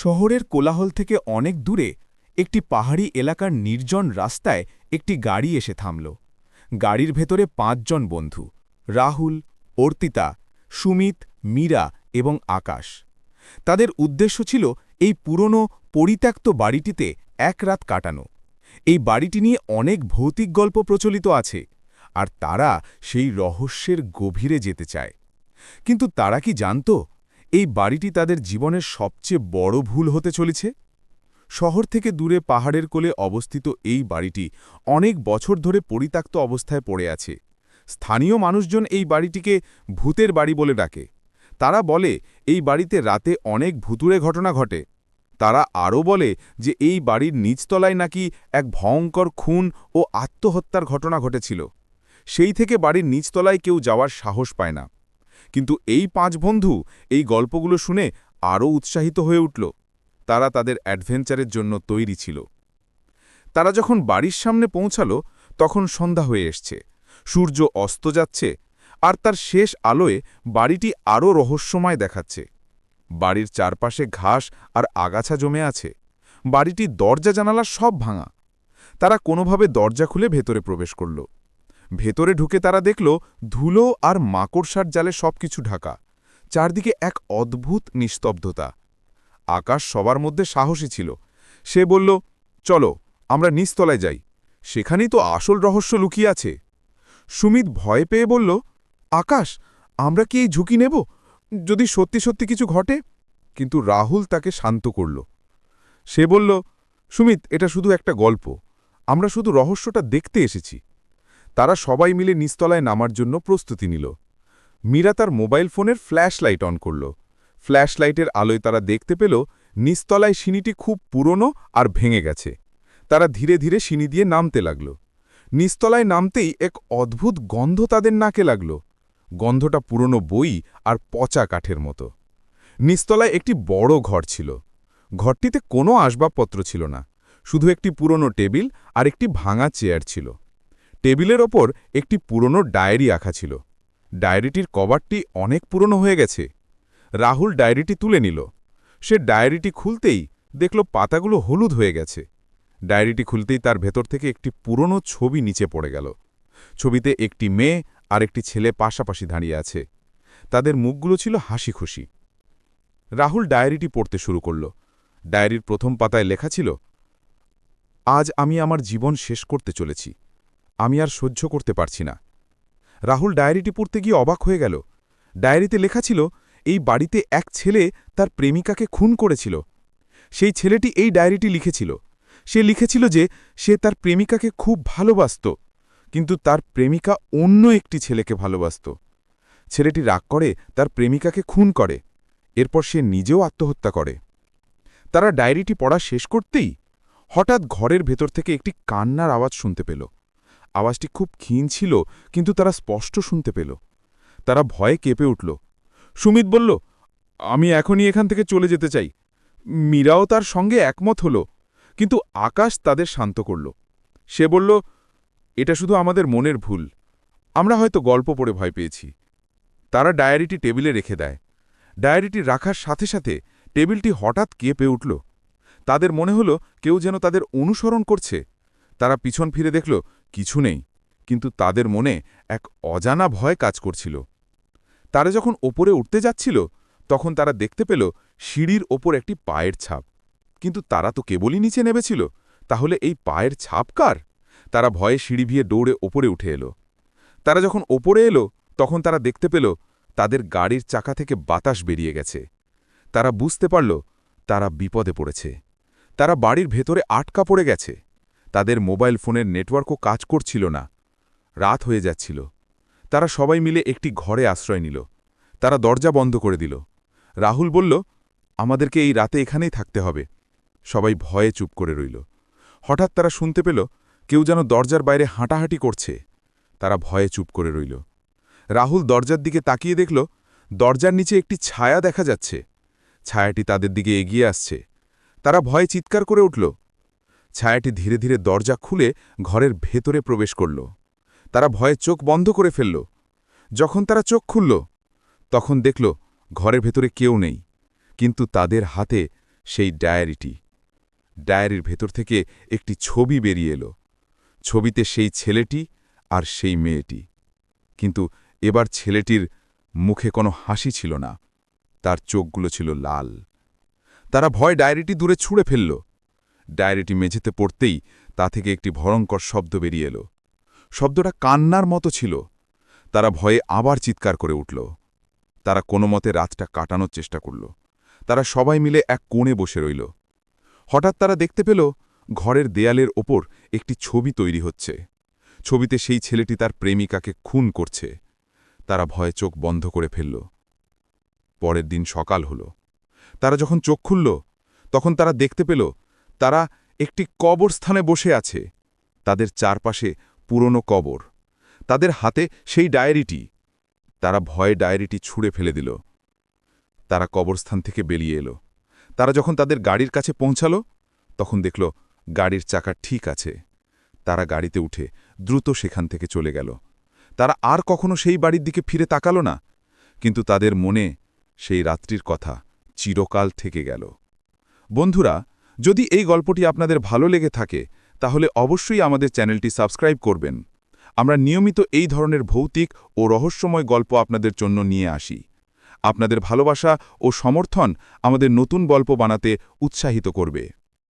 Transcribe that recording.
শহরের কোলাহল থেকে অনেক দূরে একটি পাহাড়ি এলাকার নির্জন রাস্তায় একটি গাড়ি এসে থামল। গাড়ির ভেতরে ৫ জন বন্ধু, রাহুল, অর্পিতা, সুমিত, মীরা এবং আকাশ। তাদের উদ্দেশ্য ছিল এই পুরনো পরিত্যক্ত বাড়িটিতে এক রাত কাটানো। এই বাড়িটি নিয়ে অনেক ভৌতিক গল্প প্রচলিত আছে, আর তারা সেই রহস্যের গভীরে যেতে চায়। কিন্তু তারা কি জানত এই বাড়িটি তাদের জীবনের সবচেয়ে বড় ভুল হতে চলেছে? শহর থেকে দূরে পাহাড়ের কোলে অবস্থিত এই বাড়িটি অনেক বছর ধরে পরিত্যক্ত অবস্থায় পড়ে আছে। স্থানীয় মানুষজন এই বাড়িটিকে ভূতের বাড়ি বলে ডাকে। তারা বলে এই বাড়িতে রাতে অনেক ভুতুড়ে ঘটনা ঘটে। তারা আরও বলে যে এই বাড়ির নিচতলায় নাকি এক ভয়ঙ্কর খুন ও আত্মহত্যার ঘটনা ঘটেছিল। সেই থেকে বাড়ির নিচতলায় কেউ যাওয়ার সাহস পায় না। কিন্তু এই ৫ বন্ধু এই গল্পগুলো শুনে আরও উৎসাহিত হয়ে উঠল। তারা তাদের অ্যাডভেঞ্চারের জন্য তৈরি ছিল। তারা যখন বাড়ির সামনে পৌঁছালো তখন সন্ধ্যা হয়ে এসছে, সূর্য অস্ত যাচ্ছে, আর তার শেষ আলোয় বাড়িটি আরও রহস্যময় দেখাচ্ছে। বাড়ির চারপাশে ঘাস আর আগাছা জমে আছে। বাড়িটির দরজা জানালা সব ভাঙা। তারা কোনোভাবে দরজা খুলে ভেতরে প্রবেশ করল। ভেতরে ঢুকে তারা দেখল ধুলো আর মাকড়সার জালে সবকিছু ঢাকা। চারদিকে এক অদ্ভুত নিস্তব্ধতা। আকাশ সবার মধ্যে সাহসী ছিল। সে বলল, চলো আমরা নিচতলায় যাই, সেখানেই তো আসল রহস্য লুকিয়ে আছে। সুমিত ভয় পেয়ে বলল, আকাশ, আমরা কি এই ঝুঁকি নেব? যদি সত্যি সত্যি কিছু ঘটে? কিন্তু রাহুল তাকে শান্ত করল। সে বলল, সুমিত, এটা শুধু একটা গল্প, আমরা শুধু রহস্যটা দেখতে এসেছি। তারা সবাই মিলে নিচতলায় নামার জন্য প্রস্তুতি নিল। মীরা তার মোবাইল ফোনের ফ্ল্যাশ লাইট অন করল। ফ্ল্যাশ লাইটের আলোয় তারা দেখতে পেল নিচতলায় সিঁড়িটি খুব পুরনো আর ভেঙে গেছে। তারা ধীরে ধীরে সিঁড়ি দিয়ে নামতে লাগল। নিচতলায় নামতেই এক অদ্ভুত গন্ধ তাদের নাকে লাগল। গন্ধটা পুরনো বই আর পচা কাঠের মতো। নিচতলায় একটি বড় ঘর ছিল। ঘরটিতে কোনো আসবাবপত্র ছিল না, শুধু একটি পুরনো টেবিল আর একটি ভাঙা চেয়ার ছিল। টেবিলের ওপর একটি পুরনো ডায়েরি আঁকা ছিল। ডায়েরিটির কভারটি অনেক পুরনো হয়ে গেছে। রাহুল ডায়েরিটি তুলে নিল। সে ডায়েরিটি খুলতেই দেখল পাতাগুলো হলুদ হয়ে গেছে। ডায়েরিটি খুলতেই তার ভেতর থেকে একটি পুরনো ছবি নিচে পড়ে গেল। ছবিতে একটি মেয়ে আর একটি ছেলে পাশাপাশি দাঁড়িয়ে আছে। তাদের মুখগুলো ছিল হাসি খুশি। রাহুল ডায়েরিটি পড়তে শুরু করল। ডায়েরির প্রথম পাতায় লেখা ছিল, আজ আমি আমার জীবন শেষ করতে চলেছি। আমি আর সহ্য করতে পারছি না। রাহুল ডায়েরিটি পড়তে গিয়ে অবাক হয়ে গেল। ডায়েরিতে লেখা ছিল এই বাড়িতে এক ছেলে তার প্রেমিকাকে খুন করেছিল। সেই ছেলেটি এই ডায়েরিটি লিখেছিল। সে লিখেছিল যে সে তার প্রেমিকাকে খুব ভালোবাসত, কিন্তু তার প্রেমিকা অন্য একটি ছেলেকে ভালোবাসত। ছেলেটি রাগ করে তার প্রেমিকাকে খুন করে। এরপর সে নিজেও আত্মহত্যা করে। তারা ডায়েরিটি পড়া শেষ করতেই হঠাৎ ঘরের ভেতর থেকে একটি কান্নার আওয়াজ শুনতে পেল। আওয়াজটি খুব ক্ষীণ ছিল, কিন্তু তারা স্পষ্ট শুনতে পেল। তারা ভয়ে কেঁপে উঠল। সুমিত বলল, আমি এখনই এখান থেকে চলে যেতে চাই। মীরাও তার সঙ্গে একমত হল, কিন্তু আকাশ তাদের শান্ত করল। সে বলল, এটা শুধু আমাদের মনের ভুল, আমরা হয়তো গল্প পড়ে ভয় পেয়েছি। তারা ডায়েরিটি টেবিলে রেখে দেয়। ডায়েরিটি রাখার সাথে সাথে টেবিলটি হঠাৎ কেঁপে উঠল। তাদের মনে হল কেউ যেন তাদের অনুসরণ করছে। তারা পিছন ফিরে দেখল কিছু নেই, কিন্তু তাদের মনে এক অজানা ভয় কাজ করছিল। তারা যখন ওপরে উঠতে যাচ্ছিল তখন তারা দেখতে পেল সিঁড়ির ওপর একটি পায়ের ছাপ। কিন্তু তারা তো কেবলই নিচে নেমেছিল, তাহলে এই পায়ের ছাপ কার? তারা ভয়ে সিঁড়ি ভিয়ে দৌড়ে ওপরে উঠে এলো। তারা যখন ওপরে এলো তখন তারা দেখতে পেল তাদের গাড়ির চাকা থেকে বাতাস বেরিয়ে গেছে। তারা বুঝতে পারল তারা বিপদে পড়েছে। তারা বাড়ির ভেতরে আটকা পড়ে গেছে। তাদের মোবাইল ফোনের নেটওয়ার্কও কাজ করছিল না। রাত হয়ে যাচ্ছিল। তারা সবাই মিলে একটি ঘরে আশ্রয় নিল। তারা দরজা বন্ধ করে দিল। রাহুল বলল, আমাদেরকে এই রাতে এখানেই থাকতে হবে। সবাই ভয়ে চুপ করে রইল। হঠাৎ তারা শুনতে পেল কেউ যেন দরজার বাইরে হাঁটাহাঁটি করছে। তারা ভয়ে চুপ করে রইল। রাহুল দরজার দিকে তাকিয়ে দেখল দরজার নিচে একটি ছায়া দেখা যাচ্ছে। ছায়াটি তাদের দিকে এগিয়ে আসছে। তারা ভয়ে চিৎকার করে উঠল। ছায়াটি ধীরে ধীরে দরজা খুলে ঘরের ভেতরে প্রবেশ করল। তারা ভয়ে চোখ বন্ধ করে ফেলল। যখন তারা চোখ খুলল তখন দেখল ঘরের ভেতরে কেউ নেই, কিন্তু তাদের হাতে সেই ডায়েরির ভেতর থেকে একটি ছবি বেরিয়ে এলো। ছবিতে সেই ছেলেটি আর সেই মেয়েটি, কিন্তু এবার ছেলেটির মুখে কোনো হাসি ছিল না, তার চোখগুলো ছিল লাল। তারা ভয় ডায়েরিটি দূরে ছুঁড়ে ফেলল। ডায়েরিটি মেঝেতে পড়তেই তা থেকে একটি ভয়ঙ্কর শব্দ বেরিয়ে এলো। শব্দটা কান্নার মতো ছিল। তারা ভয়ে আবার চিৎকার করে উঠল। তারা কোনো মতে রাতটা কাটানোর চেষ্টা করল। তারা সবাই মিলে এক কোণে বসে রইল। হঠাৎ তারা দেখতে পেল ঘরের দেয়ালের ওপর একটি ছবি তৈরি হচ্ছে। ছবিতে সেই ছেলেটি তার প্রেমিকাকে খুন করছে। তারা ভয়ে চোখ বন্ধ করে ফেলল। পরের দিন সকাল হল। তারা যখন চোখ খুলল, তখন তারা দেখতে পেল তারা একটি কবরস্থানে বসে আছে। তাদের চারপাশে পুরনো কবর, তাদের হাতে সেই ডায়েরিটি। তারা ভয়ে ডায়েরিটি ছুঁড়ে ফেলে দিল। তারা কবরস্থান থেকে বেরিয়ে এলো। তারা যখন তাদের গাড়ির কাছে পৌঁছালো, তখন দেখল গাড়ির চাকা ঠিক আছে। তারা গাড়িতে উঠে দ্রুত সেখান থেকে চলে গেল। তারা আর কখনো সেই বাড়ির দিকে ফিরে তাকালো না, কিন্তু তাদের মনে সেই রাত্রির কথা চিরকাল থেকে গেল। বন্ধুরা, যদি এই গল্পটি আপনাদের ভালো লেগে থাকে, তাহলে অবশ্যই আমাদের চ্যানেলটি সাবস্ক্রাইব করবেন। আমরা নিয়মিত এই ধরনের ভৌতিক ও রহস্যময় গল্প আপনাদের জন্য নিয়ে আসি। আপনাদের ভালোবাসা ও সমর্থন আমাদের নতুন গল্প বানাতে উৎসাহিত করবে।